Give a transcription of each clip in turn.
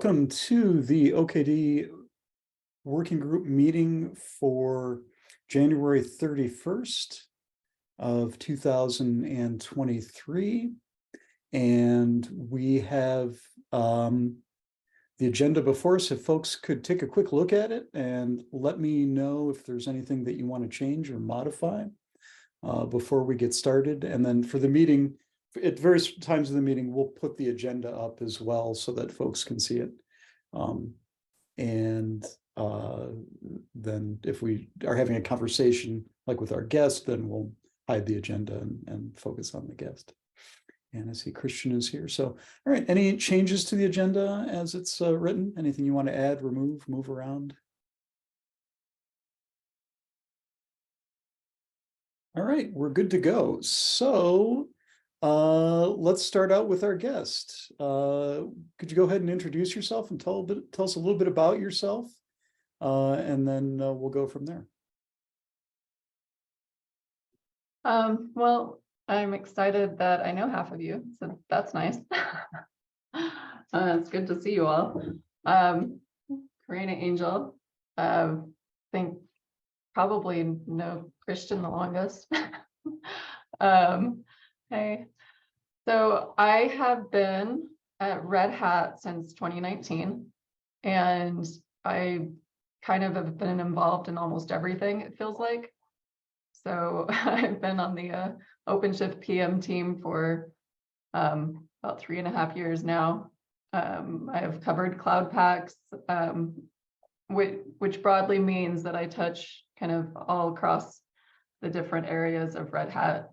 welcome to the OKD Working Group meeting for January 31st of 2023. And we have the agenda before us. If folks could take a quick look at it and let me know if there's anything that you want to change or modify before we get started. And then for the meeting, at various times of the meeting, we'll put the agenda up as well so that folks can see it. Then if we are having a conversation like with our guest, then we'll hide the agenda and focus on the guest. And I see Christian is here. So, all right, any changes to the agenda as it's written? Anything you want to add, remove, move around? All right, we're good to go. So let's start out with our guest. Could you go ahead and introduce yourself and tell us a little bit about yourself, and then we'll go from there. Well, I'm excited that I know half of you, so that's nice. It's good to see you all. Karina Angel, think probably know Christian the longest. Hey, so I have been at Red Hat since 2019, and I kind of have been involved in almost everything, it feels like. So I've been on the OpenShift PM team for about 3.5 years now. I have covered Cloud Paks, which broadly means that I touch kind of all across the different areas of Red Hat.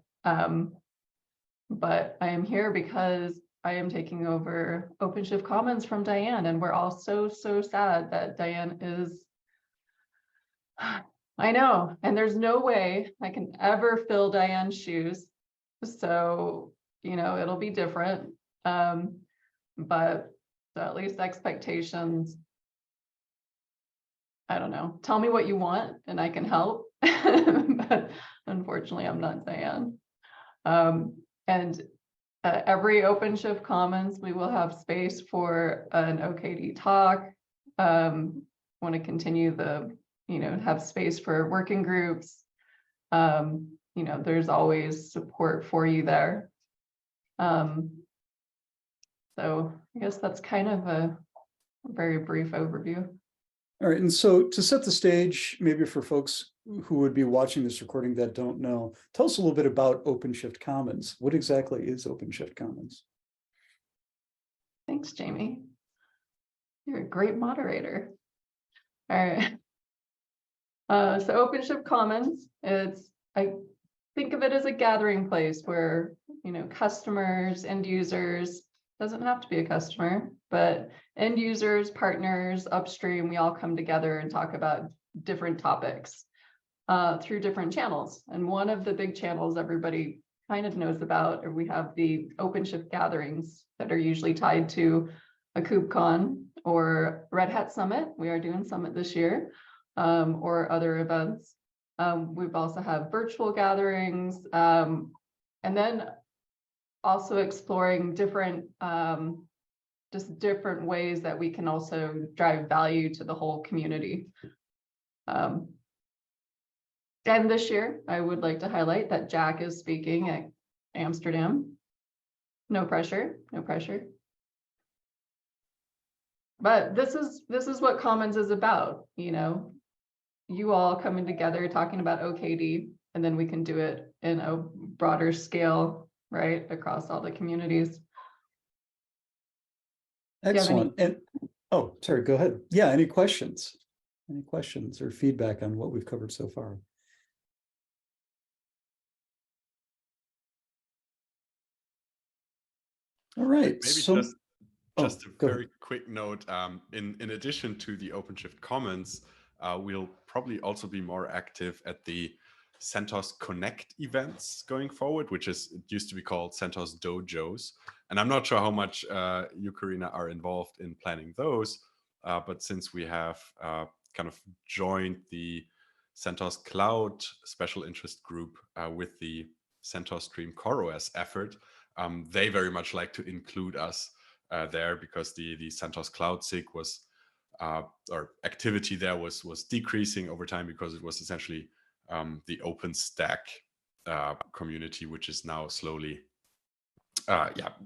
But I am here because I am taking over OpenShift Commons from Diane, and we're all so sad that Diane is, I know, and there's no way I can ever fill Diane's shoes. So, it'll be different. But so at least expectations, I don't know, tell me what you want and I can help. But unfortunately, I'm not Diane. And every OpenShift Commons, we will have space for an OKD talk. Want to continue have space for working groups. There's always support for you there. So I guess that's kind of a very brief overview. All right, and so to set the stage, maybe for folks who would be watching this recording that don't know, tell us a little bit about OpenShift Commons. What exactly is OpenShift Commons? Thanks, Jamie. You're a great moderator. All right. So OpenShift Commons, I think of it as a gathering place where, customers, end users, doesn't have to be a customer, but end users, partners, upstream, we all come together and talk about different topics through different channels. And one of the big channels everybody kind of knows about, or we have the OpenShift gatherings that are usually tied to a KubeCon or Red Hat Summit. We are doing Summit this year, or other events. We've also have virtual gatherings, and then also exploring different different ways that we can also drive value to the whole community. And this year, I would like to highlight that Jack is speaking at Amsterdam. No pressure, no pressure. But this is what Commons is about, you all coming together, talking about OKD, and then we can do it in a broader scale, right, across all the communities. Excellent. And oh, sorry, go ahead. Yeah, any questions? Any questions or feedback on what we've covered so far? All right. Maybe just a very quick note. In addition to the OpenShift Commons, we'll probably also be more active at the CentOS Connect events going forward, it used to be called CentOS Dojos. And I'm not sure how much you, Karina, are involved in planning those, but since we have kind of joined the CentOS Cloud Special Interest Group with the CentOS Stream CoreOS effort, they very much like to include us there, because the CentOS Cloud SIG was or activity there was decreasing over time, because it was essentially the OpenStack community, which is now slowly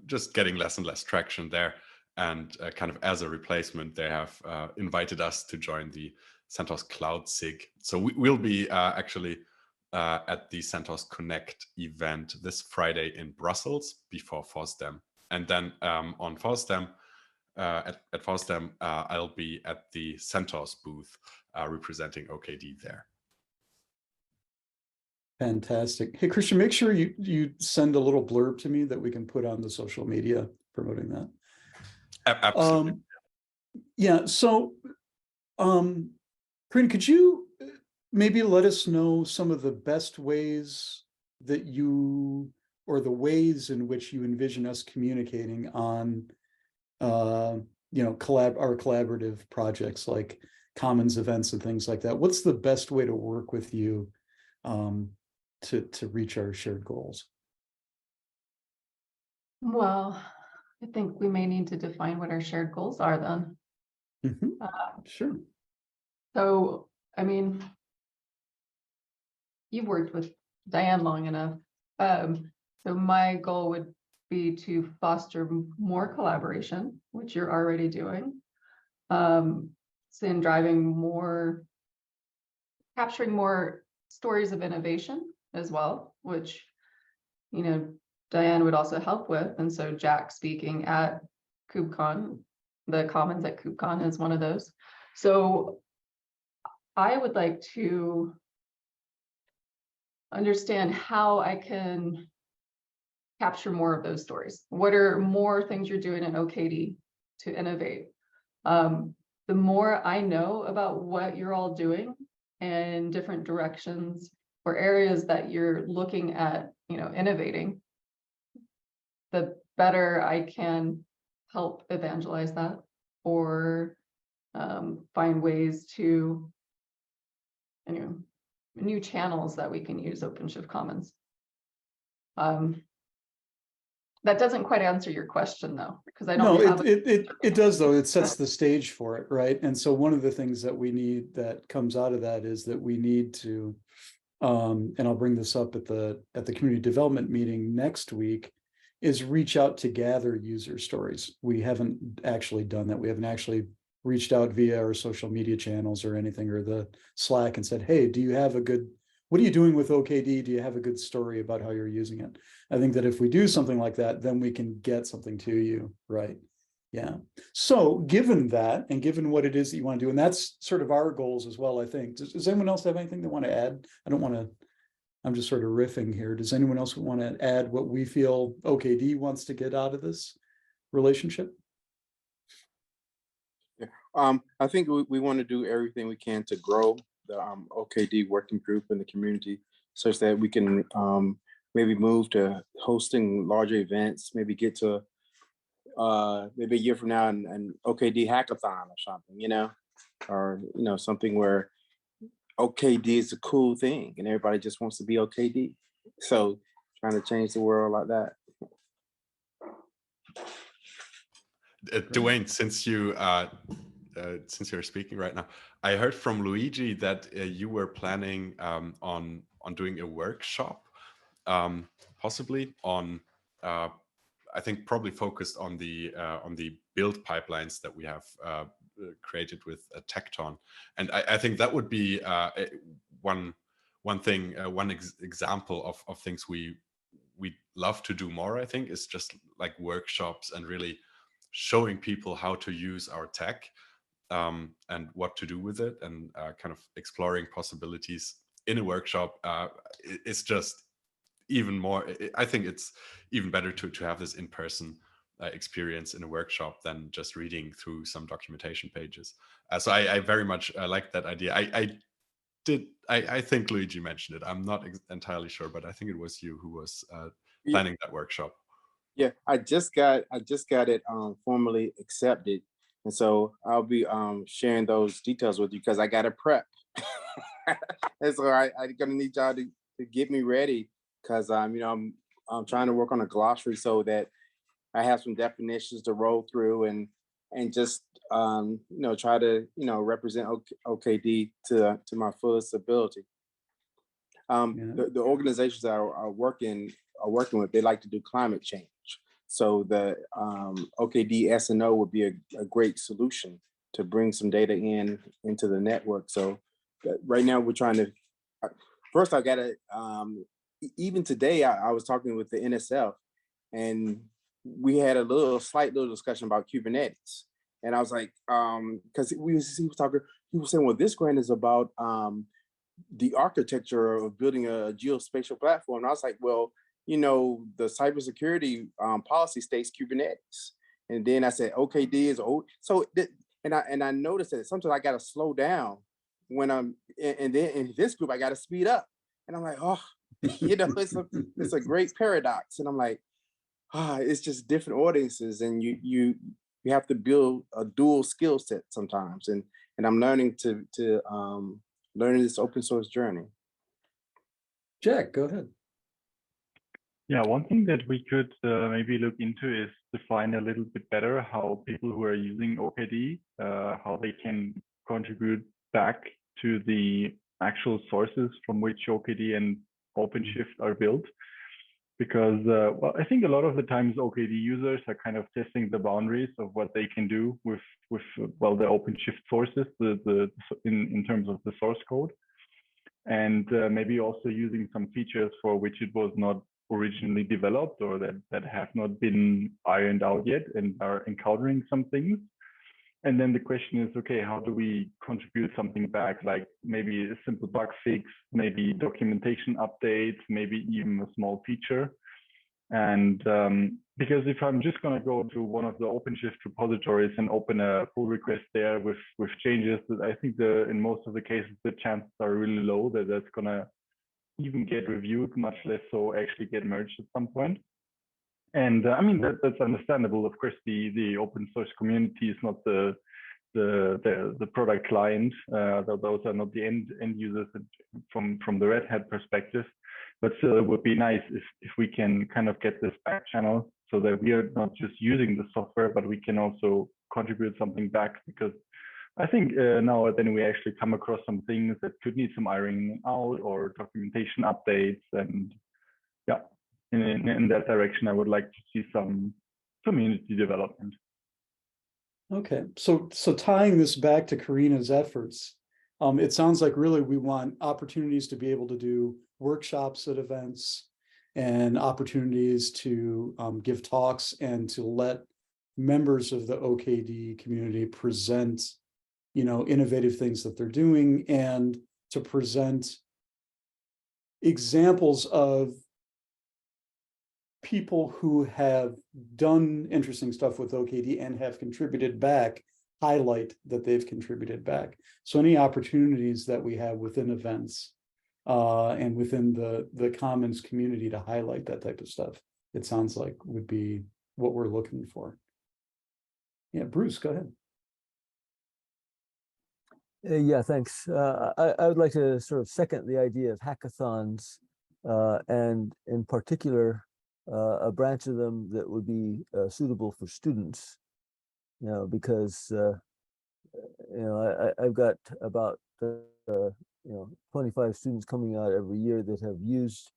just getting less and less traction there. And kind of as a replacement, they have invited us to join the CentOS Cloud SIG. So we'll be actually at the CentOS Connect event this Friday in Brussels before FOSDEM. And then on FOSDEM, at FOSDEM, I'll be at the CentOS booth representing OKD there. Fantastic. Hey, Christian, make sure you send a little blurb to me that we can put on the social media promoting that. Absolutely. Yeah. So, Corinne, could you maybe let us know some of the best ways that or the ways in which you envision us communicating on, our collaborative projects like Commons events and things like that? What's the best way to work with you to reach our shared goals? Well, I think we may need to define what our shared goals are then. Mm-hmm. Sure. So, I mean, you've worked with Diane long enough. So my goal would be to foster more collaboration, which you're already doing. So in capturing more stories of innovation as well, which, Diane would also help with. And so Jack speaking at KubeCon, the Commons at KubeCon is one of those. So I would like to understand how I can capture more of those stories. What are more things you're doing in OKD to innovate? The more I know about what you're all doing and different directions or areas that you're looking at, innovating, the better I can help evangelize that or find ways to, new channels that we can use OpenShift Commons. That doesn't quite answer your question though, because I don't have it does though. It sets the stage for it, right? And so one of the things that we need that comes out of that is that we need to, and I'll bring this up at the community development meeting next week, is reach out to gather user stories. We haven't actually done that. We haven't actually reached out via our social media channels or anything, or the Slack, and said, hey, what are you doing with OKD? Do you have a good story about how you're using it? I think that if we do something like that, then we can get something to you, right? Yeah. So given that, and given what it is that you want to do, and that's sort of our goals as well, I think. Does anyone else have anything they want to add? I'm just sort of riffing here. Does anyone else want to add what we feel OKD wants to get out of this relationship? Yeah. I think we want to do everything we can to grow the OKD Working Group in the community, such that we can maybe move to hosting larger events, maybe get to maybe a year from now an OKD hackathon or something, or something where OKD is a cool thing and everybody just wants to be OKD. So trying to change the world like that. Dwayne, since you're speaking right now, I heard from Luigi that you were planning on doing a workshop, possibly on, I think probably focused on the build pipelines that we have created with Tecton, and I think that would be one example of things we love to do more. I think is just like workshops and really showing people how to use our tech and what to do with it, and kind of exploring possibilities in a workshop. It's just even more, I think it's even better to have this in-person experience in a workshop than just reading through some documentation pages. So I very much like that idea. I think Luigi mentioned it. I'm not entirely sure, but I think it was you who was planning that workshop. Yeah, I just got it formally accepted, and so I'll be sharing those details with you because I got to prep. And so I'm gonna need y'all to get me ready because I'm trying to work on a glossary so that I have some definitions to roll through and just try to represent OKD to my fullest ability. The organizations that are working with, they like to do climate change. So the OKD S&O would be a great solution to bring some data into the network. So right now we're trying to, first I gotta, even today I was talking with the NSF and we had a slight little discussion about Kubernetes. And I was like, because he was saying, well, this grant is about the architecture of building a geospatial platform. And I was like, well, the cybersecurity policy states Kubernetes. And then I said, OKD is old. So, and I noticed that sometimes I got to slow down when I'm, and then in this group, I got to speed up. And I'm like, oh, it's a great paradox. And I'm like, it's just different audiences, and you have to build a dual skill set sometimes. And I'm learning to learning this open source journey. Jack, go ahead. Yeah, one thing that we could maybe look into is define a little bit better how people who are using OKD, how they can contribute back to the actual sources from which OKD and OpenShift are built. Because, well, I think a lot of the times OKD users are kind of testing the boundaries of what they can do with well, the OpenShift sources, in terms of the source code. And maybe also using some features for which it was not originally developed or that have not been ironed out yet and are encountering some things. And then the question is, okay, how do we contribute something back? Like maybe a simple bug fix, maybe documentation updates, maybe even a small feature. And because if I'm just going to go to one of the OpenShift repositories and open a pull request there with changes, I think in most of the cases, the chances are really low that that's going to even get reviewed, much less so actually get merged at some point. And I mean, that's understandable. Of course, the open source community is not the product client. Those are not the end users from the Red Hat perspective. But still, it would be nice if we can kind of get this back channel so that we are not just using the software, but we can also contribute something back. Because I think now then we actually come across some things that could need some ironing out or documentation updates. And yeah, in that direction, I would like to see some community development. Okay, so tying this back to Karina's efforts, it sounds like really we want opportunities to be able to do workshops at events and opportunities to give talks and to let members of the OKD community present, innovative things that they're doing and to present examples of people who have done interesting stuff with OKD and have contributed back, highlight that they've contributed back. So any opportunities that we have within events and within the Commons community to highlight that type of stuff, it sounds like would be what we're looking for. Yeah, Bruce, go ahead. Yeah, thanks. I would like to sort of second the idea of hackathons, and in particular, a branch of them that would be suitable for students. Because I've got about 25 students coming out every year that have used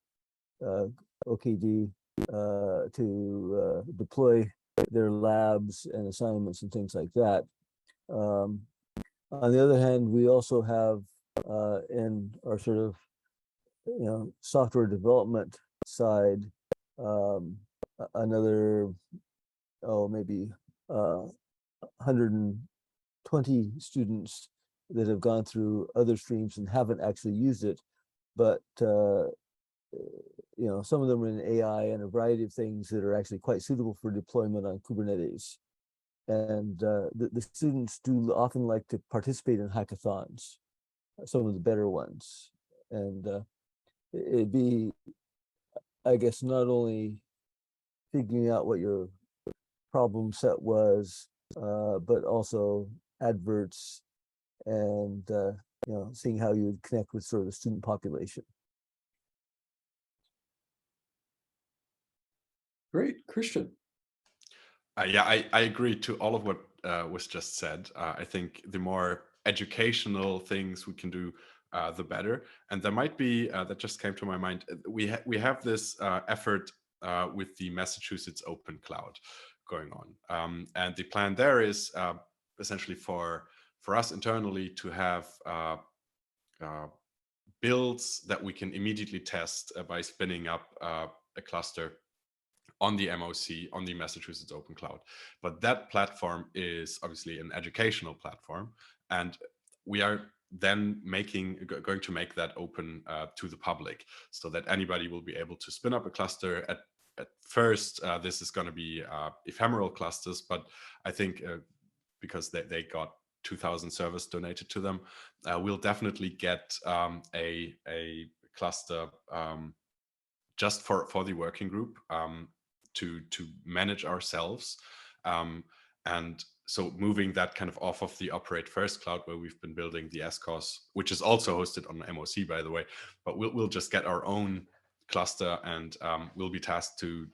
OKD to deploy their labs and assignments and things like that. On the other hand, we also have in our sort of software development side another maybe 120 students that have gone through other streams and haven't actually used it, but some of them are in AI and a variety of things that are actually quite suitable for deployment on Kubernetes. And the students do often like to participate in hackathons, some of the better ones. And it'd be, I guess, not only figuring out what your problem set was, but also adverts and seeing how you would connect with sort of the student population. Great, Christian. Yeah, I agree to all of what was just said. I think the more educational things we can do, the better. And there might be that just came to my mind. We have this effort with the Massachusetts Open Cloud going on, and the plan there is essentially for us internally to have builds that we can immediately test by spinning up a cluster on the MOC, on the Massachusetts Open Cloud. But that platform is obviously an educational platform, and we are then going to make that open to the public, so that anybody will be able to spin up a cluster. At first, this is going to be ephemeral clusters, but I think because they got 2,000 servers donated to them, we'll definitely get a cluster just for the working group to manage ourselves. And so moving that kind of off of the Operate First cloud, where we've been building the SCOS, which is also hosted on MOC, by the way, but we'll just get our own cluster, and we'll be tasked to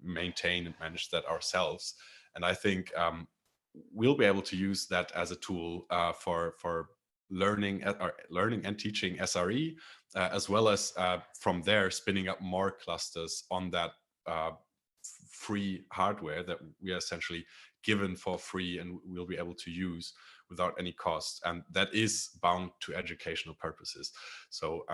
maintain and manage that ourselves. And I think we'll be able to use that as a tool for learning and teaching SRE, as well as from there spinning up more clusters on that free hardware that we are essentially given for free and we'll be able to use without any cost. And that is bound to educational purposes. So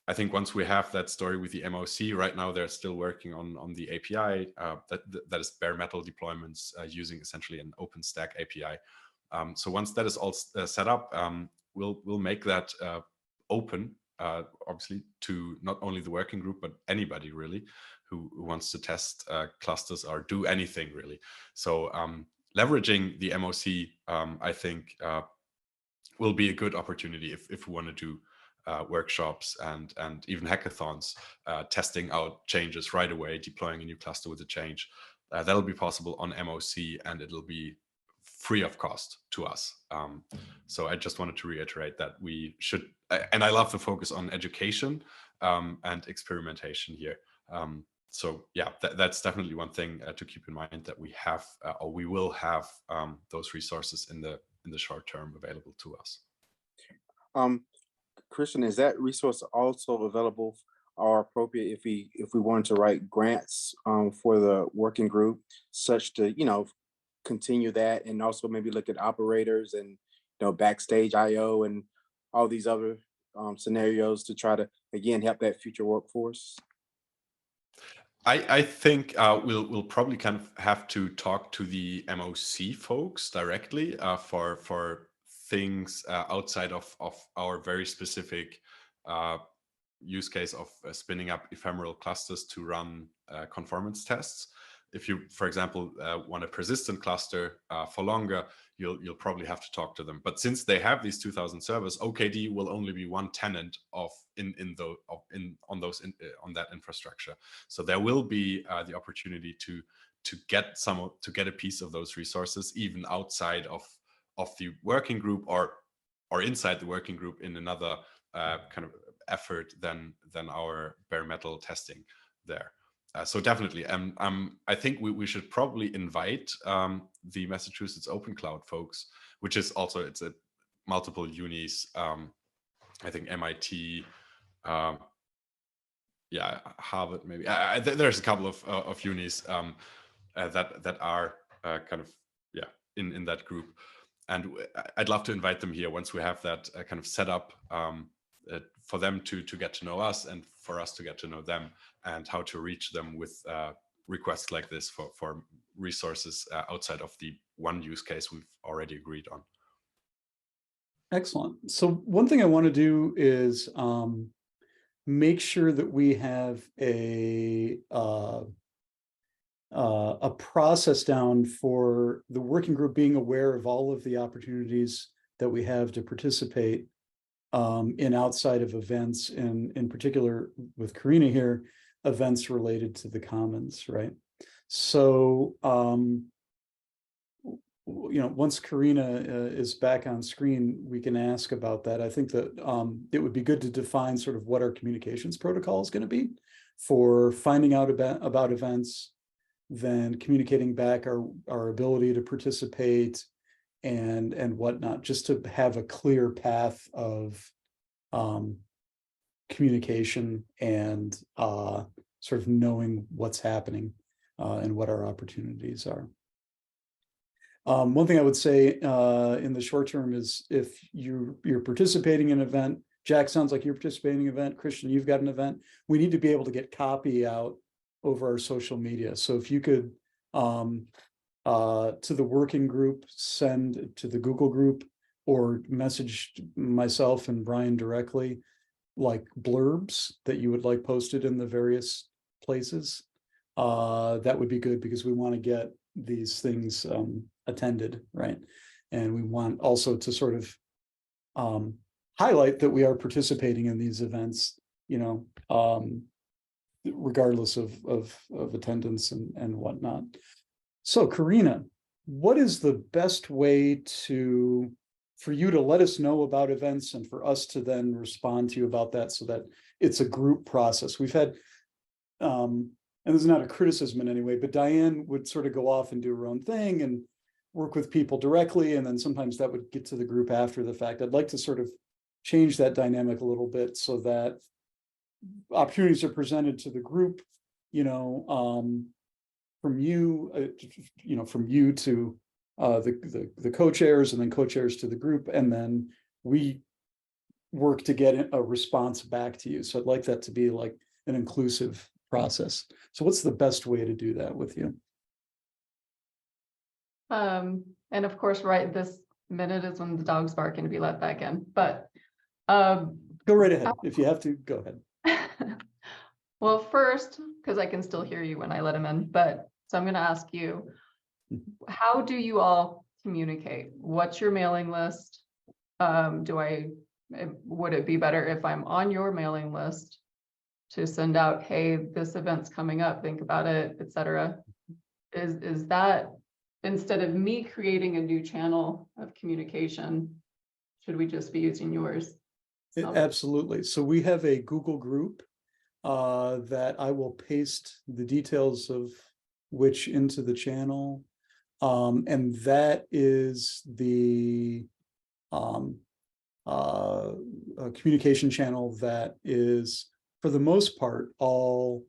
I think once we have that story with the MOC, right now they're still working on the API that is bare metal deployments using essentially an OpenStack API. So once that is all set up, we'll make that open, obviously, to not only the working group, but anybody really who wants to test clusters or do anything really. So leveraging the MOC, I think, will be a good opportunity if we want to do workshops and even hackathons, testing out changes right away, deploying a new cluster with a change. That'll be possible on MOC, and it'll be free of cost to us. So I just wanted to reiterate that we should, and I love the focus on education and experimentation here. So yeah, that's definitely one thing to keep in mind, that we have or we will have those resources in the short term available to us. Christian, is that resource also available or appropriate if we wanted to write grants for the working group, such to continue that, and also maybe look at operators and backstage IO and all these other scenarios to try to again help that future workforce? I think we'll probably kind of have to talk to the MOC folks directly for things outside of our very specific use case of spinning up ephemeral clusters to run conformance tests. If you, for example, want a persistent cluster for longer, you'll probably have to talk to them. But since they have these 2,000 servers, OKD will only be one tenant on that infrastructure. So there will be the opportunity to get a piece of those resources, even outside of the working group or inside the working group in another kind of effort than our bare metal testing there. So definitely, I think we should probably invite the Massachusetts Open Cloud folks, which is also, it's at multiple unis. I think MIT, yeah, Harvard maybe. There's a couple of unis that are kind of in that group, and I'd love to invite them here once we have that kind of set up. For them to get to know us and for us to get to know them, and how to reach them with requests like this for resources outside of the one use case we've already agreed on. Excellent. So one thing I want to do is make sure that we have a process down for the working group being aware of all of the opportunities that we have to participate in outside of events, and in particular with Karina here, events related to the commons, right? So, once Karina is back on screen, we can ask about that. I think that it would be good to define sort of what our communications protocol is going to be for finding out about events, then communicating back our ability to participate and whatnot, just to have a clear path of communication and sort of knowing what's happening and what our opportunities are. One thing I would say in the short term is if you're participating in an event, Jack, sounds like you're participating in an event, Christian, you've got an event, we need to be able to get copy out over our social media. So if you could, to the working group, send to the Google group or message myself and Brian directly, like blurbs that you would like posted in the various places, that would be good, because we want to get these things attended, right? And we want also to sort of highlight that we are participating in these events, you know, regardless of attendance and whatnot. So Karina, what is the best way for you to let us know about events and for us to then respond to you about that, so that it's a group process? We've had, and this is not a criticism in any way, but Diane would sort of go off and do her own thing and work with people directly, and then sometimes that would get to the group after the fact. I'd like to sort of change that dynamic a little bit so that opportunities are presented to the group, you know, from you, you know, from you to the co-chairs, and then co-chairs to the group, and then we work to get a response back to you. So I'd like that to be like an inclusive process. So what's the best way to do that with you? And of course, right this minute is when the dog's barking to be let back in, but go right ahead. If you have to, go ahead. Well, first, because I can still hear you when I let him in, but so I'm going to ask you, how do you all communicate? What's your mailing list? Would it be better if I'm on your mailing list to send out, hey, this event's coming up, think about it, etc.? Is that, instead of me creating a new channel of communication, should we just be using yours? Absolutely. So we have a Google group that I will paste the details of which into the channel. And that is the communication channel that is, for the most part, all,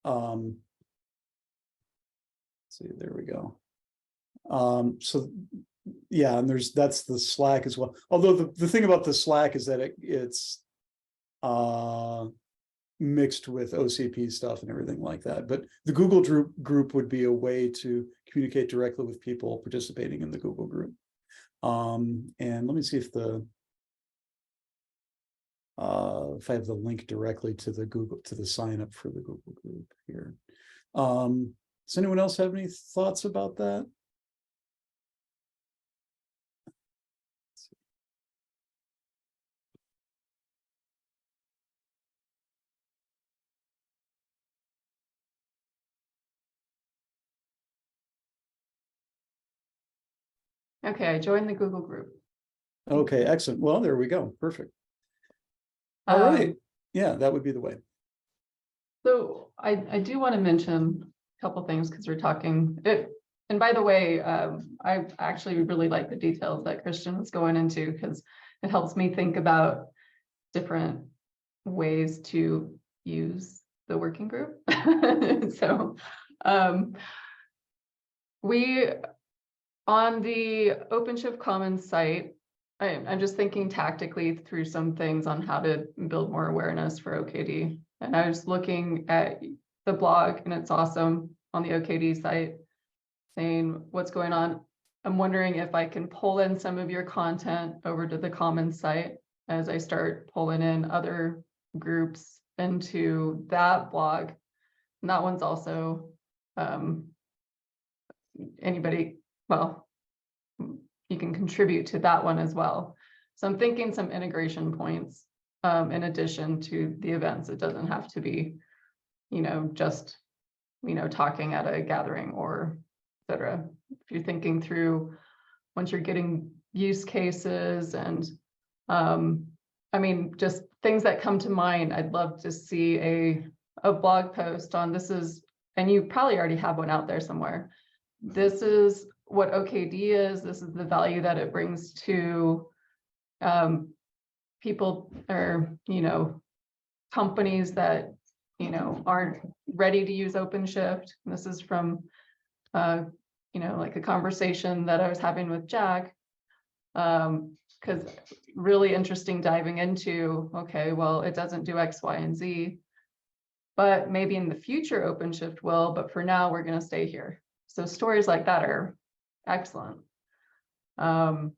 let's see, there we go. So yeah, and that's the Slack as well. Although the thing about the Slack is that it's mixed with OCP stuff and everything like that. But the Google group would be a way to communicate directly with people participating in the Google group. And let me see if I have the link directly to the sign up for the Google group here. Does anyone else have any thoughts about that? Okay, I joined the Google group. Okay, excellent. Well, there we go. Perfect. All right. Yeah, that would be the way. So I do want to mention a couple things because we're talking it. And by the way, I actually really like the details that Christian was going into, because it helps me think about different ways to use the working group. So we, on the OpenShift Commons site, I'm just thinking tactically through some things on how to build more awareness for OKD. And I was looking at the blog, and it's awesome, on the OKD site, saying what's going on. I'm wondering if I can pull in some of your content over to the Commons site as I start pulling in other groups into that blog. And that one's also anybody, well, you can contribute to that one as well. So I'm thinking some integration points in addition to the events. It doesn't have to be, you know, just, you know, talking at a gathering or etc. If you're thinking through, once you're getting use cases and I mean, just things that come to mind, I'd love to see a blog post on, this is and you probably already have one out there somewhere. This is what OKD is. This is the value that it brings to people, or, you know, companies that, you know, aren't ready to use OpenShift. This is from, you know, like a conversation that I was having with Jack, because really interesting diving into, okay, well, it doesn't do X, Y, and Z, but maybe in the future OpenShift will, but for now we're going to stay here. So stories like that are excellent. So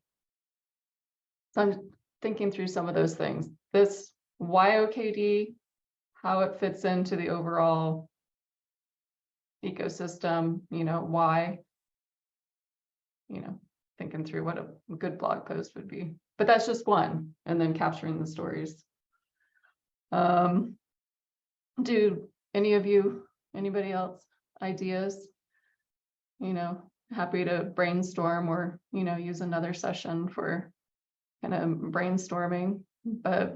I'm thinking through some of those things. This, why OKD, how it fits into the overall ecosystem, you know, why, you know, thinking through what a good blog post would be. But that's just one, and then capturing the stories. Do any of you, anybody else, ideas? You know, happy to brainstorm, or, you know, use another session for kind of brainstorming, but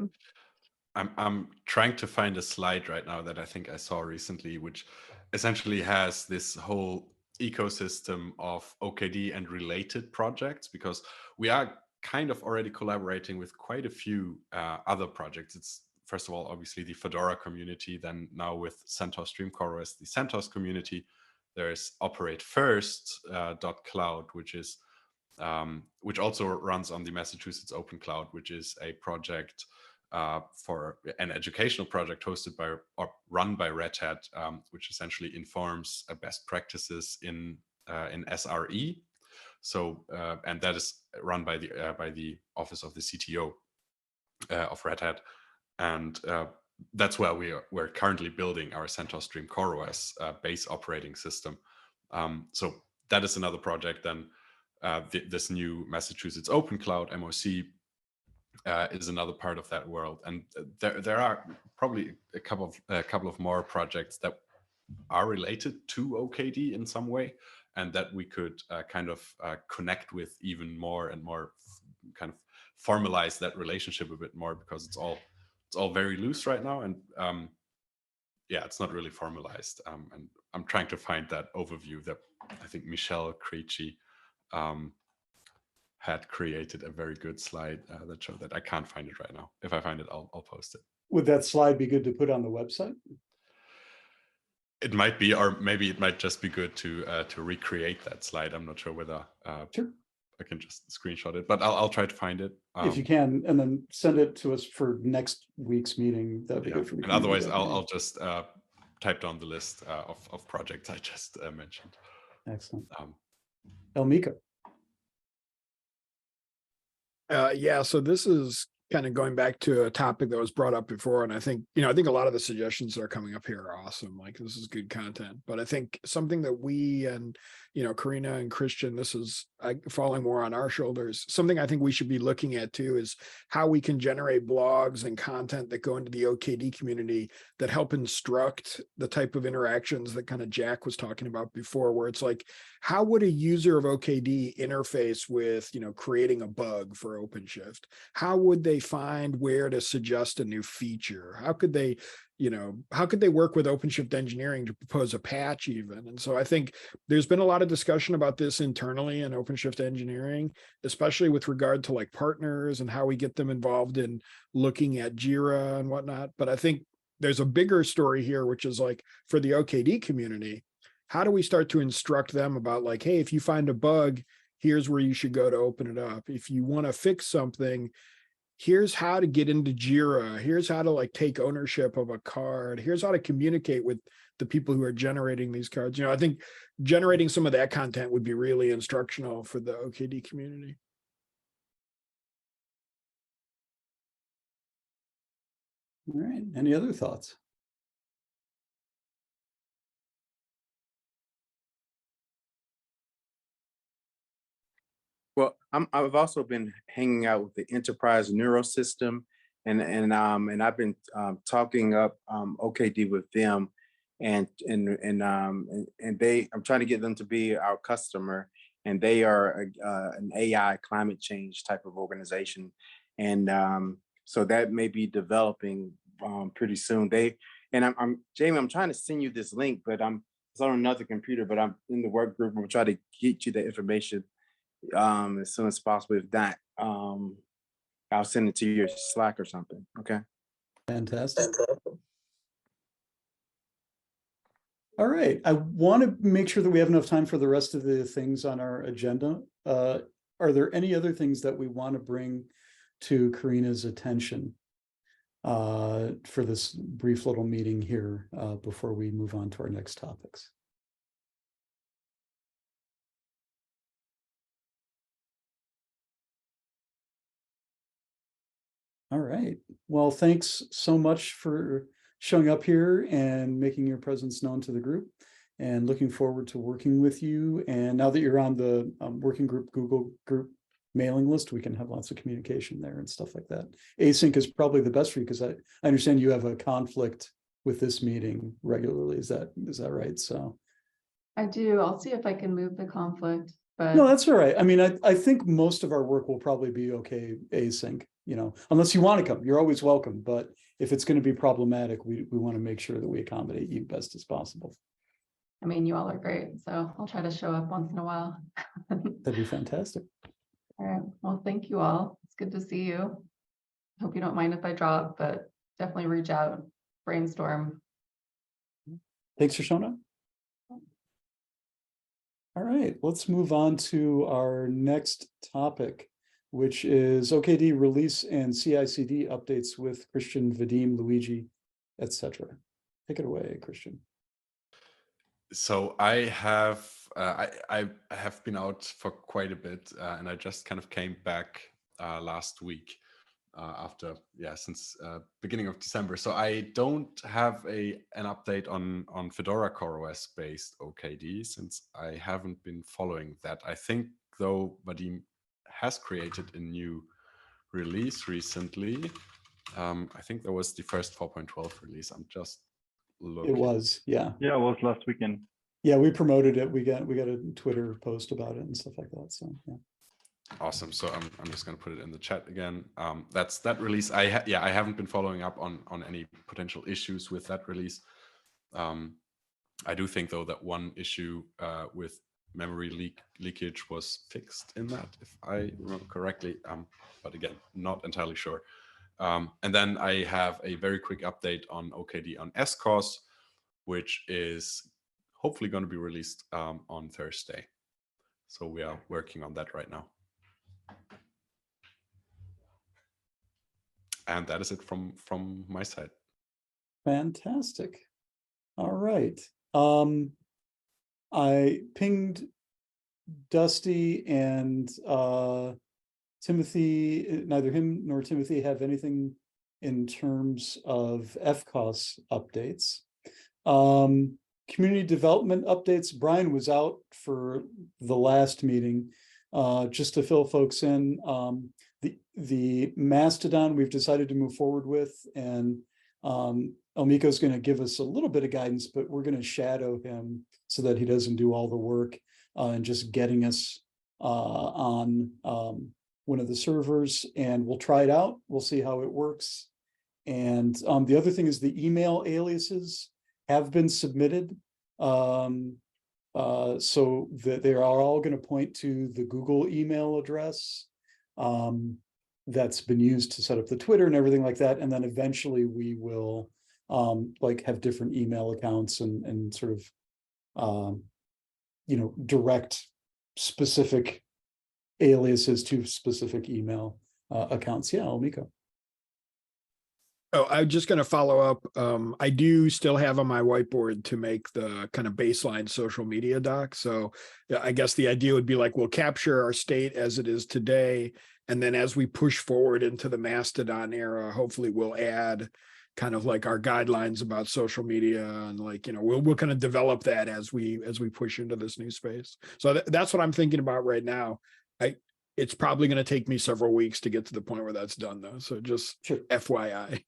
I'm trying to find a slide right now that I think I saw recently, which essentially has this whole ecosystem of OKD and related projects, because we are kind of already collaborating with quite a few other projects. It's first of all, obviously the Fedora community, then now with CentOS Stream CoreOS, the CentOS community. There's Operate First .cloud, which is which also runs on the Massachusetts Open Cloud, which is a project for an educational project hosted by or run by Red Hat, which essentially informs best practices in SRE. So and that is run by the Office of the CTO of Red Hat, and that's where we're currently building our CentOS Stream CoreOS base operating system. So that is another project. Then this new Massachusetts Open Cloud MOC is another part of that world, and there are probably a couple of more projects that are related to OKD in some way, and that we could kind of connect with even more and more, kind of formalize that relationship a bit more, because it's all very loose right now, and yeah, it's not really formalized. And I'm trying to find that overview that I think Michelle Creechy had created a very good slide that showed that. I can't find it right now. If I find it, I'll post it. Would that slide be good to put on the website? It might be, or maybe it might just be good to recreate that slide. I'm not sure whether Sure. I can just screenshot it, but I'll try to find it. If you can, and then send it to us for next week's meeting. That'd be Yeah. good for the And otherwise, community, I'll just type down the list of projects I just mentioned. Excellent. Elmika. Yeah, so this is kind of going back to a topic that was brought up before, and I think a lot of the suggestions that are coming up here are awesome. Like, this is good content, but I think something that we and Karina and Christian, this is falling more on our shoulders. Something I think we should be looking at too is how we can generate blogs and content that go into the OKD community that help instruct the type of interactions that kind of Jack was talking about before, where it's like, how would a user of OKD interface with creating a bug for OpenShift? How would they find where to suggest a new feature? How could they work with OpenShift engineering to propose a patch even? And so I think there's been a lot of discussion about this internally in OpenShift engineering, especially with regard to like partners and how we get them involved in looking at Jira and whatnot. But I think there's a bigger story here, which is like, for the OKD community, how do we start to instruct them about like, hey, if you find a bug, here's where you should go to open it up. If you want to fix something, here's how to get into Jira. Here's how to like take ownership of a card. Here's how to communicate with the people who are generating these cards. I think generating some of that content would be really instructional for the OKD community. All right. Any other thoughts? Well, I've also been hanging out with the Enterprise Neurosystem, and I've been talking up OKD with them, and I'm trying to get them to be our customer, and they are an AI climate change type of organization, and so that may be developing pretty soon. I'm Jamie, I'm trying to send you this link, but it's on another computer, but I'm in the work group. I'm gonna try to get you the information as soon as possible. If not, I'll send it to your Slack or something. Okay. Fantastic. All right, I want to make sure that we have enough time for the rest of the things on our agenda. Are there any other things that we want to bring to Karina's attention for this brief little meeting here before we move on to our next topics? All right, well, thanks so much for showing up here and making your presence known to the group, and looking forward to working with you. And now that you're on the working group Google group mailing list, we can have lots of communication there and stuff like that. Async is probably the best for you, because I understand you have a conflict with this meeting regularly. Is that right? So I do. I'll see if I can move the conflict, but no, that's all right. I mean, I think most of our work will probably be okay async, unless you want to come, you're always welcome. But if it's going to be problematic, we want to make sure that we accommodate you best as possible. I mean, you all are great, so I'll try to show up once in a while. That'd be fantastic. All right, well, thank you all. It's good to see you. Hope you don't mind if I drop, but definitely reach out, brainstorm. Thanks for showing up. All right, let's move on to our next topic, which is OKD release and CI/CD updates with Christian, Vadim, Luigi, etc. Take it away, Christian. So I have been out for quite a bit, and I just kind of came back last week after since beginning of December. So I don't have an update on Fedora CoreOS based OKD, since I haven't been following that. I think though Vadim has created a new release recently. I think that was the first 4.12 release. I'm just looking. It was, yeah. Yeah, it was last weekend. Yeah, we promoted it. We got a Twitter post about it and stuff like that. So yeah. Awesome. So I'm just going to put it in the chat again. That's that release. I haven't been following up on any potential issues with that release. I do think though that one issue with memory leakage was fixed in that, if I remember correctly. But again, not entirely sure. And then I have a very quick update on OKD on SCOS, which is hopefully going to be released on Thursday. So we are working on that right now. And that is it from my side. Fantastic. All right. I pinged Dusty and Timothy. Neither him nor Timothy have anything in terms of FCOS updates. Community development updates. Brian was out for the last meeting. Just to fill folks in, the Mastodon we've decided to move forward with, and Omiko is going to give us a little bit of guidance, but we're going to shadow him so that he doesn't do all the work and just getting us on one of the servers, and we'll try it out. We'll see how it works. And the other thing is the email aliases have been submitted. So that they are all going to point to the Google email address that's been used to set up the Twitter and everything like that. And then eventually we will have different email accounts and sort of direct specific aliases to specific email accounts. Yeah, Omiko. Oh, I'm just going to follow up. I do still have on my whiteboard to make the kind of baseline social media doc. So I guess the idea would be like, we'll capture our state as it is today. And then as we push forward into the Mastodon era, hopefully we'll add kind of like our guidelines about social media, and we'll kind of develop that as we push into this new space. So that's what I'm thinking about right now. It's probably going to take me several weeks to get to the point where that's done, though. So just Sure. FYI.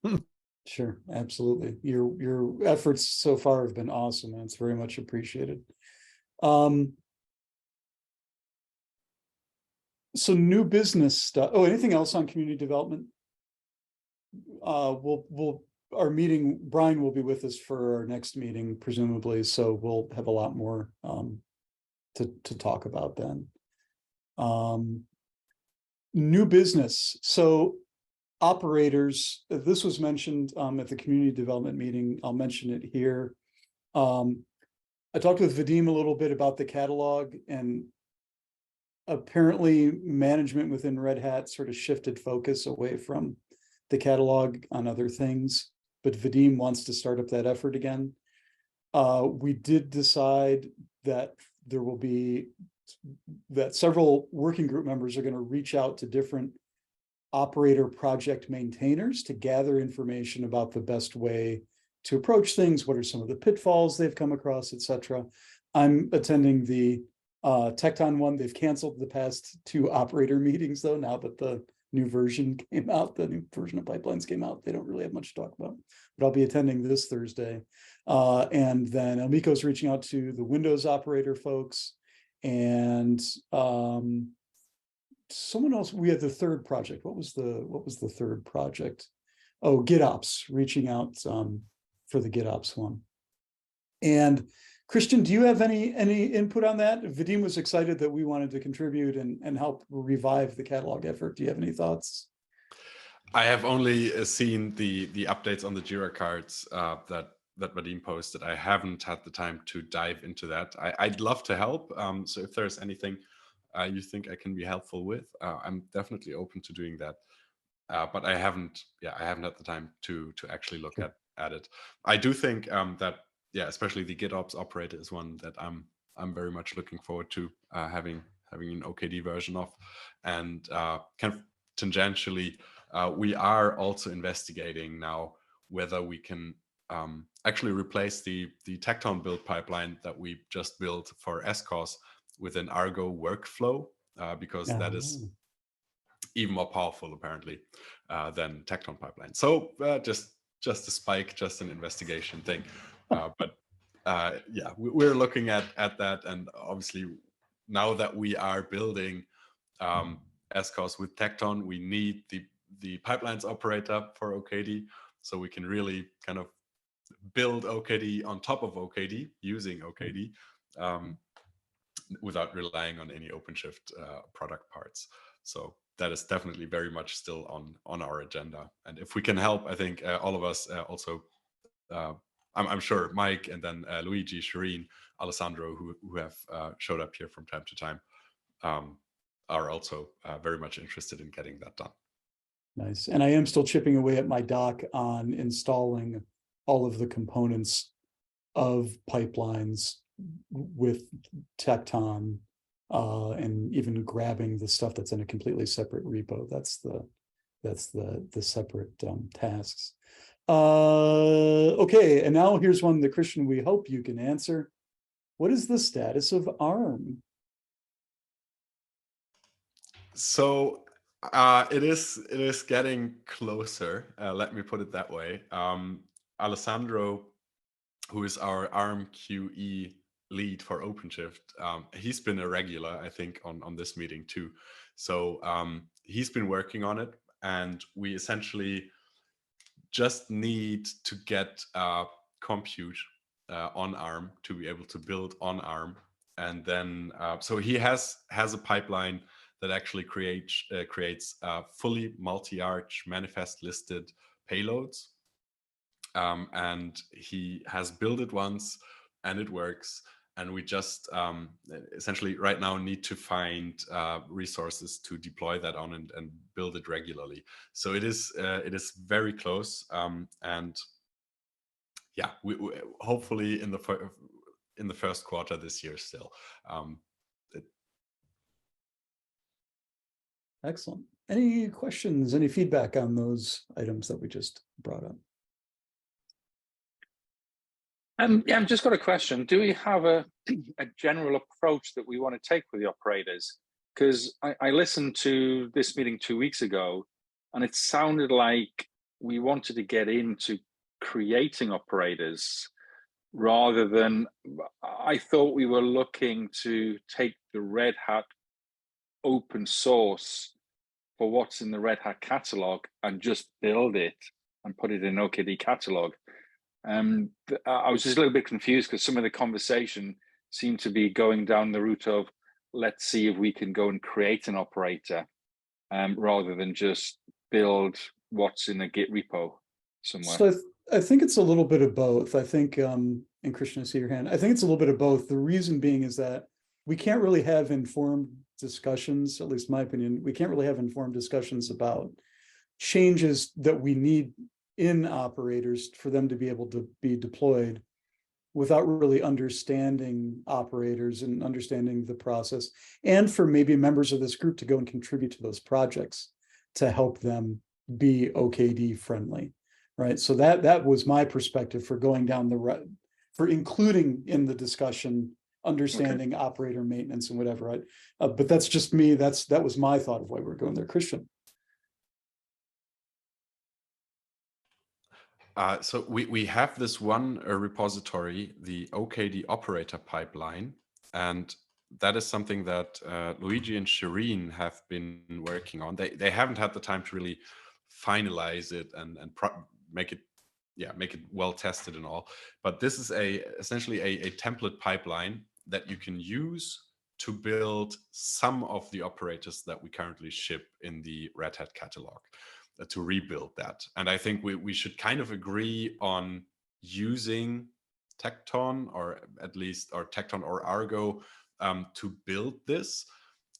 Sure, absolutely. Your efforts so far have been awesome, and it's very much appreciated. So new business stuff. Oh, anything else on community development? We'll our meeting, Brian will be with us for our next meeting, presumably, so we'll have a lot more to talk about then. New business. So operators, this was mentioned at the community development meeting. I'll mention it here. I talked with Vadim a little bit about the catalog, and apparently management within Red Hat sort of shifted focus away from the catalog on other things, but Vadim wants to start up that effort again. We did decide that there will be, that several working group members are going to reach out to different operator project maintainers to gather information about the best way to approach things. What are some of the pitfalls they've come across, etc. I'm attending the Tecton one. They've canceled the past 2 operator meetings though, now that the new version came out, the new version of pipelines came out. They don't really have much to talk about, but I'll be attending this Thursday. And then Elmiko's reaching out to the Windows operator folks, and someone else. We had the third project. What was the third project? Oh, GitOps, reaching out for the GitOps one. And Christian, do you have any input on that? Vadim was excited that we wanted to contribute and help revive the catalog effort. Do you have any thoughts? I have only seen the updates on the Jira cards that Vadim posted. I haven't had the time to dive into that. I'd love to help. So if there's anything you think I can be helpful with, I'm definitely open to doing that. But I haven't had the time to actually look at it. I do think that especially the GitOps operator is one that I'm very much looking forward to having an OKD version of, and kind of tangentially, we are also investigating now whether we can actually replace the Tecton build pipeline that we just built for SCOS with an Argo workflow, because that is even more powerful apparently than Tecton pipeline. So just a spike, just an investigation thing. But we're looking at that, and obviously now that we are building SCOS with Tecton, we need the pipelines operator for OKD, so we can really kind of build OKD on top of OKD using OKD without relying on any OpenShift product parts. So that is definitely very much still on our agenda. And if we can help, I think all of us also, I'm sure Mike and then Luigi, Shireen, Alessandro, who have showed up here from time to time, are also very much interested in getting that done. Nice. And I am still chipping away at my doc on installing all of the components of pipelines with Tecton, and even grabbing the stuff that's in a completely separate repo. That's the separate tasks. Okay, and now here's one that, Christian, we hope you can answer. What is the status of ARM? So it is getting closer. Let me put it that way. Alessandro, who is our ARM QE lead for OpenShift, he's been a regular, I think, on this meeting too. So he's been working on it, and we essentially just need to get compute on ARM to be able to build on ARM. And then, so he has a pipeline that actually creates fully multi-arch manifest listed payloads. And he has built it once and it works. And we just essentially right now need to find resources to deploy that on and build it regularly. So it is very close. And yeah, we hopefully in the first quarter this year still. Excellent. Any questions, any feedback on those items that we just brought up? Yeah, I've just got a question. Do we have a general approach that we want to take with the operators? Because I listened to this meeting 2 weeks ago, and it sounded like we wanted to get into creating operators rather than, I thought we were looking to take the Red Hat open source for what's in the Red Hat catalog and just build it and put it in OKD catalog. I was just a little bit confused because some of the conversation seemed to be going down the route of, let's see if we can go and create an operator rather than just build what's in a Git repo somewhere. So I think it's a little bit of both. I think, and Christian, I see your hand. I think it's a little bit of both. The reason being is that we can't really have informed discussions, at least my opinion, we can't really have informed discussions about changes that we need in operators for them to be able to be deployed without really understanding operators and understanding the process, and for maybe members of this group to go and contribute to those projects to help them be OKD friendly, right? So that was my perspective for going down the road, for including in the discussion, understanding operator maintenance and whatever, right? But that's just me, that was my thought of why we're going there. Christian. So we have this one repository, the OKD operator pipeline, and that is something that Luigi and Shireen have been working on. They haven't had the time to really finalize it and make it well tested and all. But this is essentially a template pipeline that you can use to build some of the operators that we currently ship in the Red Hat catalog. To rebuild that. And I think we should kind of agree on using Tecton, or at least Tecton or Argo to build this,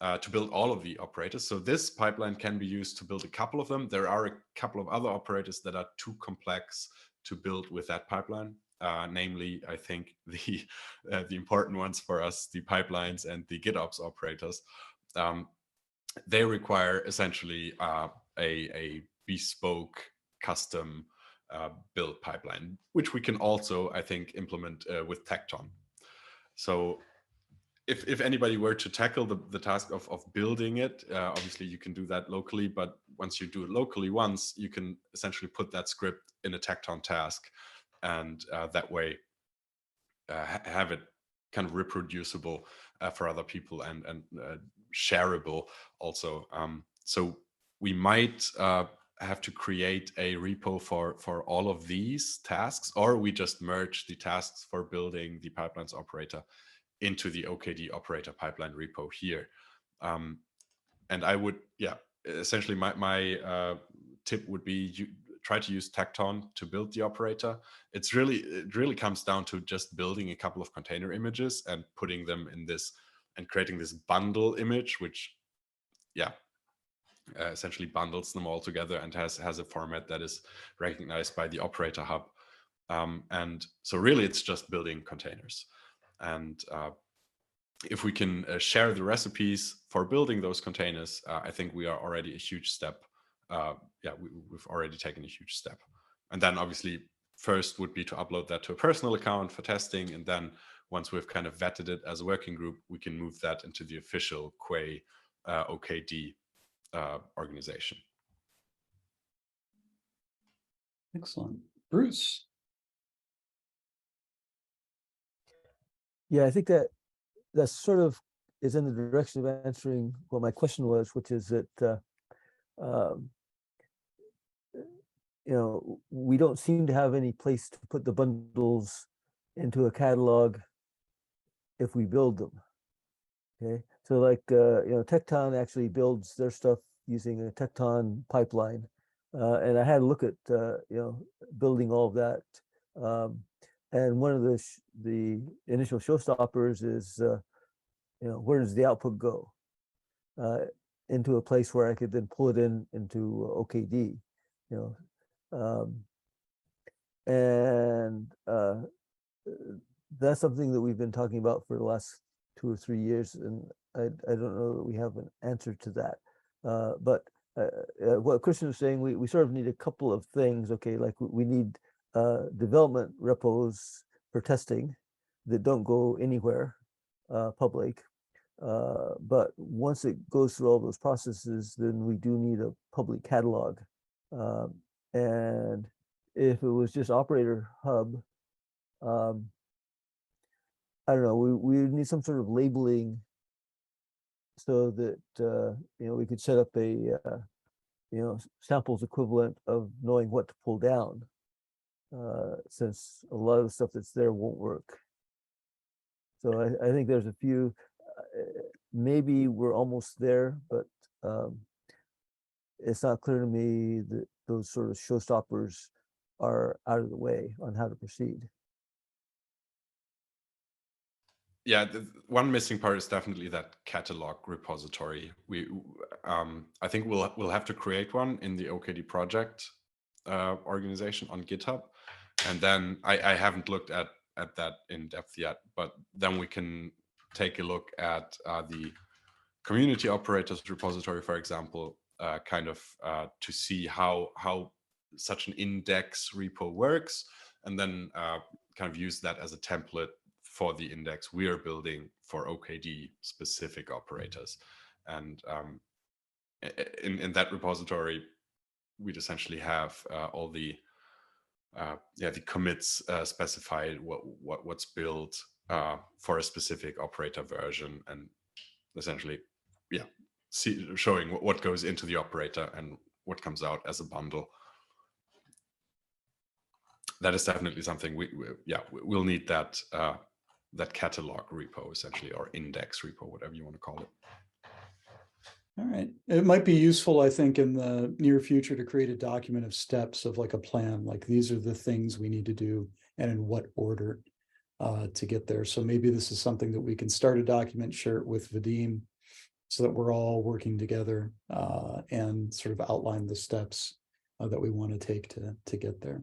to build all of the operators. So this pipeline can be used to build a couple of them. There are a couple of other operators that are too complex to build with that pipeline. Namely, I think the important ones for us, the pipelines and the GitOps operators. They require essentially a bespoke custom build pipeline, which we can also, I think, implement with Tecton. So if anybody were to tackle the task of building it, obviously you can do that locally, but once you do it locally once, you can essentially put that script in a Tecton task, and that way have it kind of reproducible for other people and shareable also. So we might have to create a repo for all of these tasks, or we just merge the tasks for building the pipelines operator into the OKD operator pipeline repo here. And I would, essentially my tip would be try to use Tecton to build the operator. It really comes down to just building a couple of container images and putting them in this and creating this bundle image, which essentially bundles them all together and has a format that is recognized by the operator hub. And so really it's just building containers. And if we can share the recipes for building those containers, I think we are already a huge step. We've already taken a huge step. And then obviously first would be to upload that to a personal account for testing. And then once we've kind of vetted it as a working group, we can move that into the official Quay OKD organization. Excellent. Bruce. Yeah, I think that sort of is in the direction of answering what my question was, which is that we don't seem to have any place to put the bundles into a catalog if we build them. Okay, so like Tecton actually builds their stuff using a Tecton pipeline, and I had a look at building all of that. And one of the initial showstoppers is where does the output go into a place where I could then pull it into OKD, and that's something that we've been talking about for the last 2 or 3 years, and I don't know that we have an answer to that. But what Christian was saying, we sort of need a couple of things. Okay, like we need development repos for testing that don't go anywhere public. But once it goes through all those processes, then we do need a public catalog. And if it was just operator hub, I don't know, we need some sort of labeling so that we could set up a samples equivalent of knowing what to pull down, since a lot of the stuff that's there won't work. So I think there's a few, maybe we're almost there, but it's not clear to me that those sort of showstoppers are out of the way on how to proceed. Yeah, one missing part is definitely that catalog repository. I think we'll have to create one in the OKD project organization on GitHub, and then I haven't looked at that in depth yet, but then we can take a look at the community operators repository, for example, to see how such an index repo works, and then kind of use that as a template for the index we are building for OKD specific operators. And in that repository, we'd essentially have all the commits specified what's built for a specific operator version, and essentially, showing what goes into the operator and what comes out as a bundle. That is definitely something we'll need that that catalog repo essentially, or index repo, whatever you want to call it. All right. It might be useful, I think, in the near future to create a document of steps of like a plan, like these are the things we need to do and in what order to get there. So maybe this is something that we can start a document, share it with Vadim, so that we're all working together and sort of outline the steps that we want to take to get there.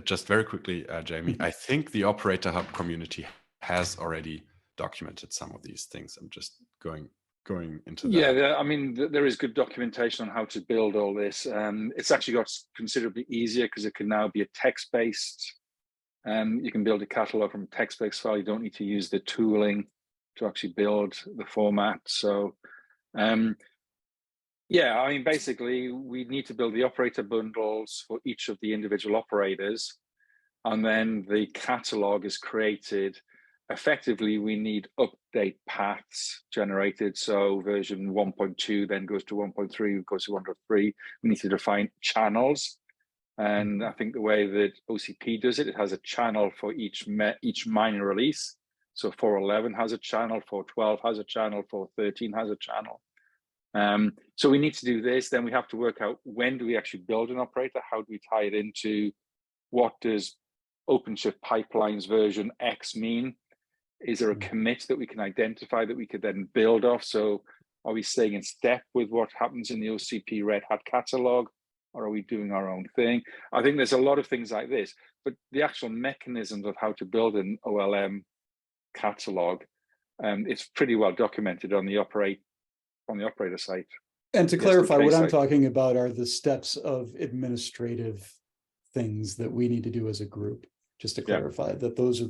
Just very quickly, Jamie, I think the Operator Hub community has already documented some of these things. I'm just going into that. Yeah, I mean, there is good documentation on how to build all this. It's actually got considerably easier because it can now be a text-based. You can build a catalog from a text-based file. You don't need to use the tooling to actually build the format. So, yeah, I mean, basically, we need to build the operator bundles for each of the individual operators, and then the catalog is created. Effectively, we need update paths generated. So version 1.2 then goes to 1.3, goes to 1.3. We need to define channels. And I think the way that OCP does it, it has a channel for each minor release. So 4.11 has a channel, 4.12 has a channel, 4.13 has a channel. So we need to do this. Then we have to work out, when do we actually build an operator? How do we tie it into, what does OpenShift pipelines version X mean? Is there a commit that we can identify that we could then build off? So are we staying in step with what happens in the OCP Red Hat catalog, or are we doing our own thing? I think there's a lot of things like this, but the actual mechanisms of how to build an OLM catalog, it's pretty well documented on the operator site. And to clarify, what I'm talking about are the steps of administrative things that we need to do as a group. Just to clarify that those are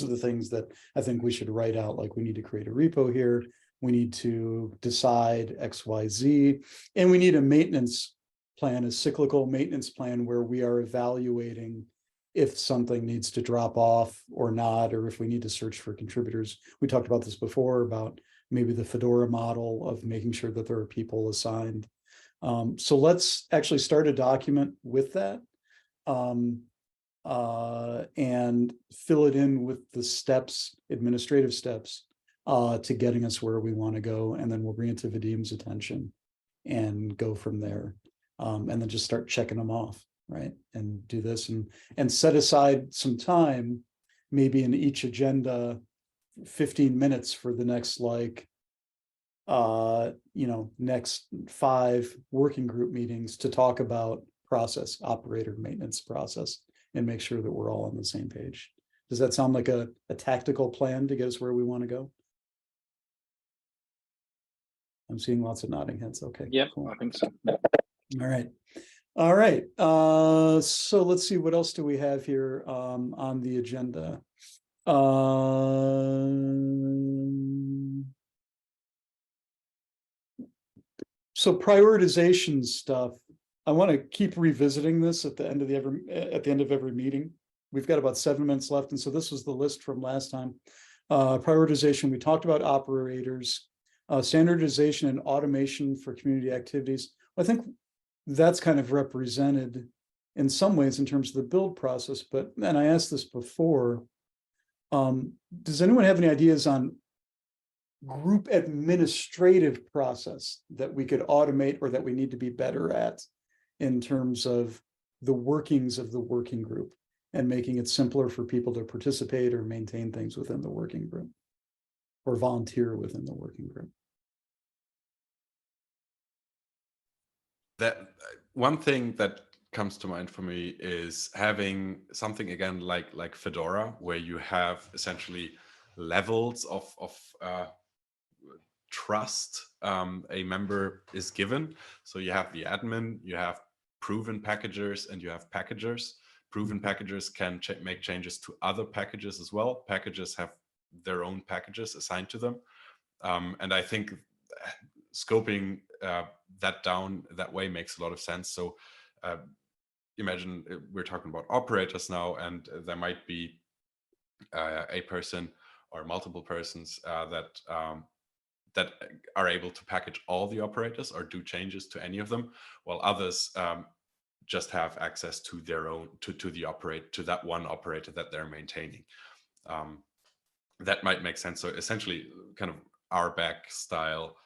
the things that I think we should write out. Like, we need to create a repo here. We need to decide X, Y, Z, and we need a maintenance plan, a cyclical maintenance plan, where we are evaluating if something needs to drop off or not, or if we need to search for contributors. We talked about this before, about maybe the Fedora model of making sure that there are people assigned. So let's actually start a document with that. And fill it in with the steps, administrative steps, to getting us where we want to go. And then we'll bring it to Vadim's attention and go from there. And then just start checking them off, right? And do this and set aside some time, maybe in each agenda, 15 minutes for the next, next 5 working group meetings to talk about process, operator maintenance process, and make sure that we're all on the same page. Does that sound like a tactical plan to get us where we want to go? I'm seeing lots of nodding heads. Okay. Yeah, cool. I think so. All right. So let's see, what else do we have here on the agenda? So prioritization stuff. I want to keep revisiting this at the end of every meeting. We've got about 7 minutes left, and so this was the list from last time. Prioritization. We talked about operators. Standardization and automation for community activities. I think that's kind of represented in some ways in terms of the build process, but, and I asked this before, does anyone have any ideas on group administrative process that we could automate or that we need to be better at in terms of the workings of the working group and making it simpler for people to participate or maintain things within the working group or volunteer within the working group? That one thing that comes to mind for me is having something again like Fedora, where you have essentially levels of trust a member is given. So you have the admin, you have proven packagers, and you have packagers. Proven packagers can make changes to other packages as well. Packages have their own packages assigned to them. And I think scoping that down that way makes a lot of sense. So imagine we're talking about operators now, and there might be a person or multiple persons that are able to package all the operators or do changes to any of them, while others just have access to their own to that one operator that they're maintaining. That might make sense. So essentially, kind of RBAC style,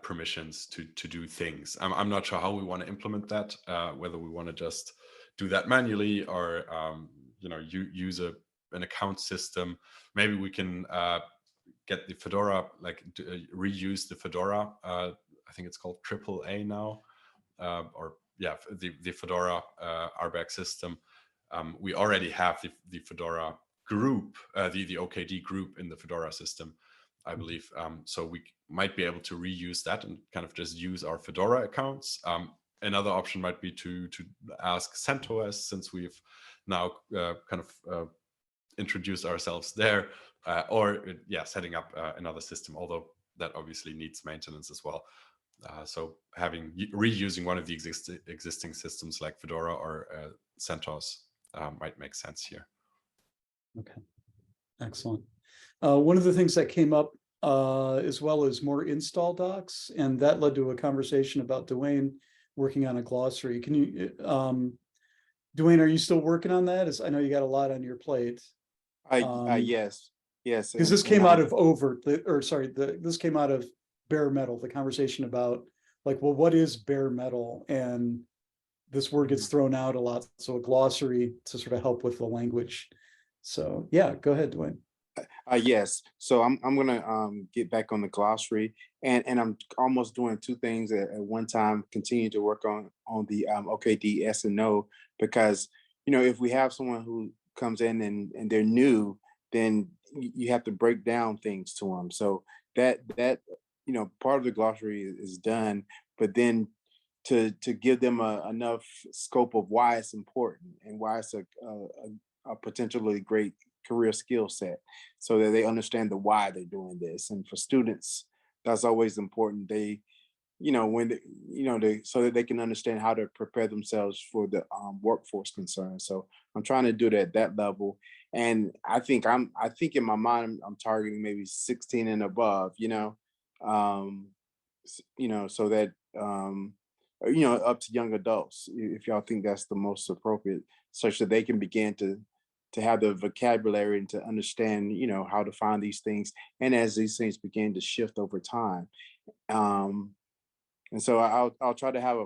permissions to do things. I'm not sure how we want to implement that. Whether we want to just do that manually or use an account system. Maybe we can get the Fedora, reuse the Fedora. I think it's called AAA now, the Fedora RBAC system. We already have the Fedora group, the OKD group in the Fedora system, I believe. So we might be able to reuse that and kind of just use our Fedora accounts. Another option might be to ask CentOS, since we've now introduced ourselves there, or setting up another system, although that obviously needs maintenance as well. So reusing one of the existing systems like Fedora or CentOS might make sense here. Okay, excellent. One of the things that came up as well as more install docs, and that led to a conversation about Dwayne working on a glossary. Can you, Dwayne, are you still working on that? I know you got a lot on your plate. Yes. Because this came out of this came out of bare metal, the conversation about what is bare metal? And this word gets thrown out a lot. So a glossary to sort of help with the language. So yeah, go ahead, Dwayne. Yes. So I'm gonna get back on the glossary, and I'm almost doing two things at one time. Continue to work on the OKD S and O, because if we have someone who comes in and they're new, then you have to break down things to them. So that part of the glossary is done, but then to give them enough scope of why it's important and why it's a potentially great career skill set, so that they understand the why they're doing this. And for students, that's always important. They, so that they can understand how to prepare themselves for the workforce concerns. So I'm trying to do that at that level. And I think in my mind, I'm targeting maybe 16 and above, so that, up to young adults, if y'all think that's the most appropriate, such that they can begin to have the vocabulary and to understand, how to find these things. And as these things begin to shift over time. And so I'll try to have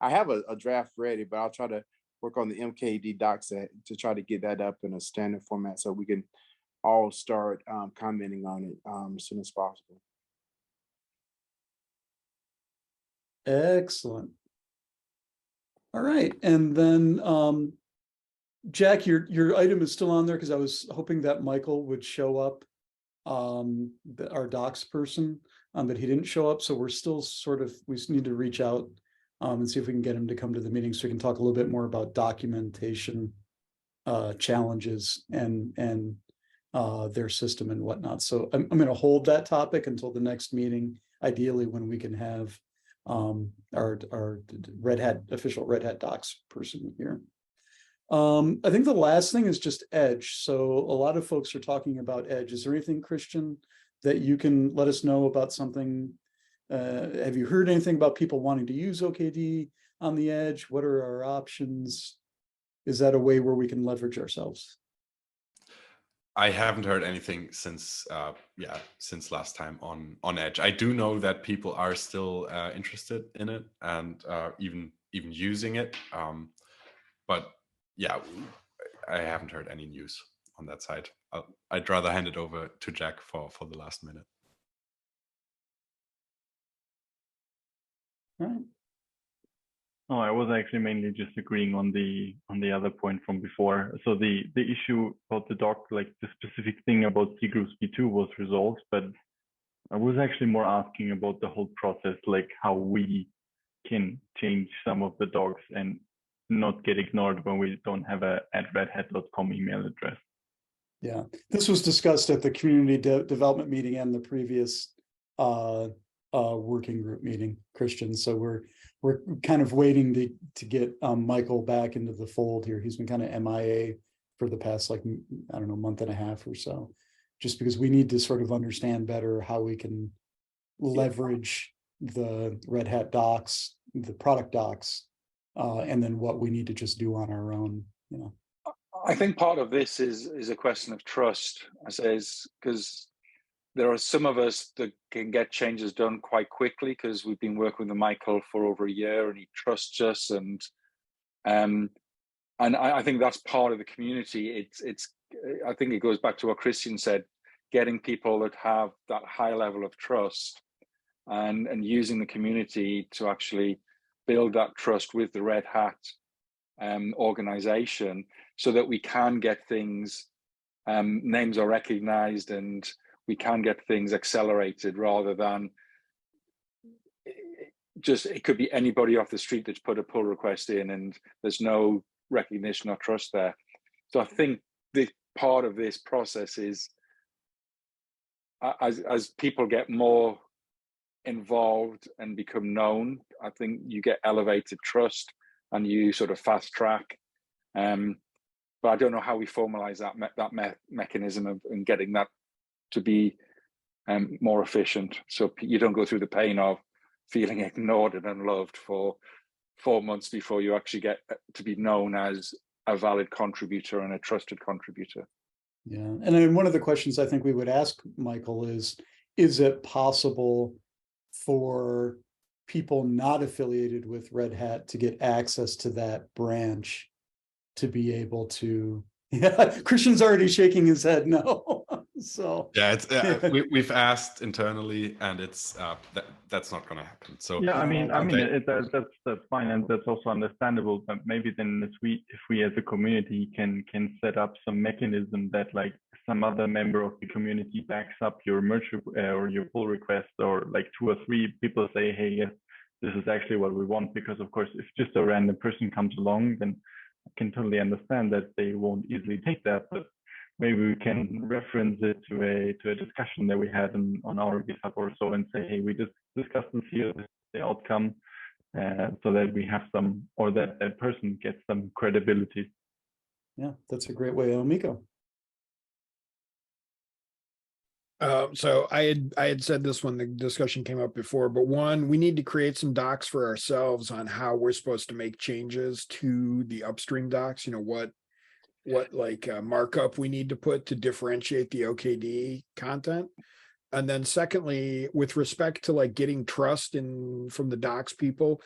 I have a draft ready, but I'll try to work on the MKD docs to try to get that up in a standard format so we can all start commenting on it as soon as possible. Excellent. All right. And then Jack, your item is still on there because I was hoping that Michael would show up, our docs person, but he didn't show up. So we're still we need to reach out and see if we can get him to come to the meeting so we can talk a little bit more about documentation challenges and their system and whatnot. So I'm going to hold that topic until the next meeting, ideally when we can have our official Red Hat docs person here. I think the last thing is just Edge. So a lot of folks are talking about Edge. Is there anything, Christian, that you can let us know about something? Have you heard anything about people wanting to use OKD on the edge? What are our options? Is that a way where we can leverage ourselves? I haven't heard anything since since last time on Edge. I do know that people are still interested in it and even using it. But yeah, I haven't heard any news on that side. I'd rather hand it over to Jack for the last minute. All right. Oh, I was actually mainly just agreeing on the other point from before. So the issue about the doc, like the specific thing about C groups V2 was resolved, but I was actually more asking about the whole process, like how we can change some of the docs and not get ignored when we don't have a @redhat.com email address. Yeah, this was discussed at the community development meeting and the previous working group meeting, Christian. So we're kind of waiting to get Michael back into the fold here. He's been kind of MIA for the past, like, I don't know, month and a half or so, just because we need to sort of understand better how we can leverage the Red Hat docs, the product docs, and then what we need to just do on our own, you know. I think part of this is a question of trust, I say, because there are some of us that can get changes done quite quickly because we've been working with Michael for over a year and he trusts us, and I think that's part of the community. I think it goes back to what Christian said, getting people that have that high level of trust and using the community to actually build that trust with the Red Hat organization, so that we can get things, names are recognized and we can get things accelerated, rather than just, it could be anybody off the street that's put a pull request in and there's no recognition or trust there. So I think the part of this process is, as people get more involved and become known, I think you get elevated trust and you sort of fast track. But I don't know how we formalize that mechanism of and getting that to be more efficient, so you don't go through the pain of feeling ignored and unloved for 4 months before you actually get to be known as a valid contributor and a trusted contributor. Yeah, and then one of the questions I think we would ask Michael is it possible for people not affiliated with Red Hat to get access to that branch to be able to? Yeah, Christian's already shaking his head no. So yeah, it's we've asked internally, and it's that's not going to happen. So yeah, I mean that's fine, and that's also understandable. But maybe then if we as a community can set up some mechanism that, like, some other member of the community backs up your merge or your pull request, or like 2 or 3 people say, hey, yes, this is actually what we want. Because of course, if just a random person comes along, then I can totally understand that they won't easily take that. But maybe we can reference it to a discussion that we had on our GitHub or so, and say, hey, we just discussed this here, this is the outcome, so that we have some, or that person gets some credibility. Yeah, that's a great way. Miko. So I had said this when the discussion came up before, but one, we need to create some docs for ourselves on how we're supposed to make changes to the upstream docs. You know, what like markup we need to put to differentiate the OKD content. And then secondly, with respect to like getting trust from the docs people,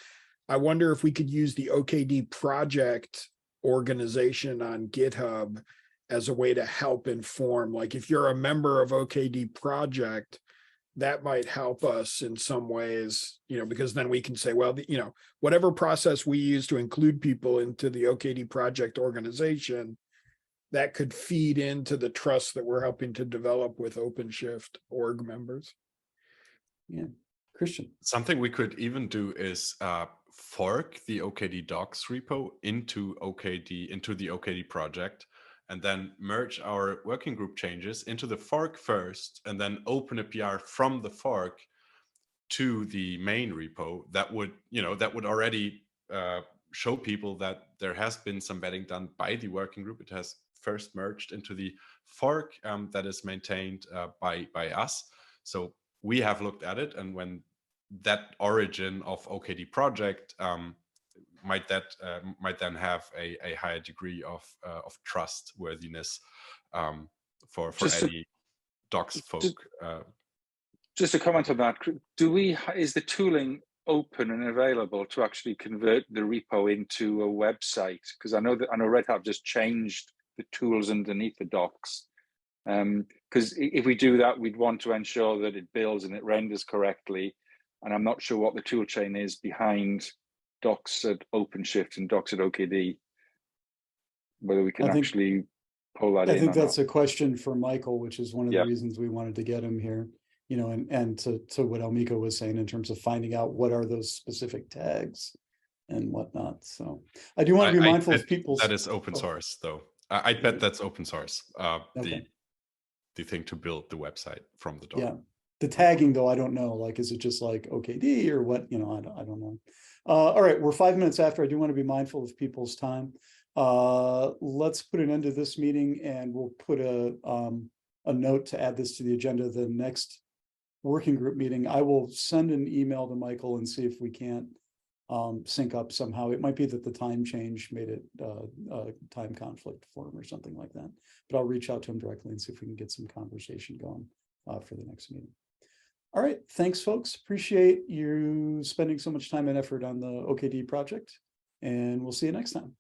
I wonder if we could use the OKD project organization on GitHub as a way to help inform. Like, if you're a member of OKD project, that might help us in some ways, you know, because then we can say, well, you know, whatever process we use to include people into the OKD project organization, that could feed into the trust that we're helping to develop with OpenShift org members. Yeah, Christian. Something we could even do is fork the OKD docs repo into the OKD project, and then merge our working group changes into the fork first, and then open a PR from the fork to the main repo. That would already show people that there has been some vetting done by the working group. It has first merged into the fork that is maintained by us. So we have looked at it, and when that origin of OKD project might then have a higher degree of trustworthiness for any docs folk. Just a comment on that. Is the tooling open and available to actually convert the repo into a website? Because I know Red Hat just changed the tools underneath the docs. Because if we do that, we'd want to ensure that it builds and it renders correctly. And I'm not sure what the tool chain is behind docs at OpenShift and docs at OKD, whether we can actually pull that in. I think that's a question for Michael, which is one of Yeah. the reasons we wanted to get him here. You know, and to what Almiko was saying in terms of finding out what are those specific tags and whatnot. So I do want to be mindful of people's. That is open source, though. I bet that's open source. Okay. The thing to build the website from the doc. Yeah, the tagging though, I don't know. Like, is it just like OKD or what? You know, I don't know. All right, we're 5 minutes after. I do want to be mindful of people's time. Let's put an end to this meeting, and we'll put a note to add this to the agenda. The next working group meeting, I will send an email to Michael and see if we can't sync up somehow. It might be that the time change made it a time conflict for him or something like that. But I'll reach out to him directly and see if we can get some conversation going for the next meeting. All right, thanks, folks. Appreciate you spending so much time and effort on the OKD project, and we'll see you next time.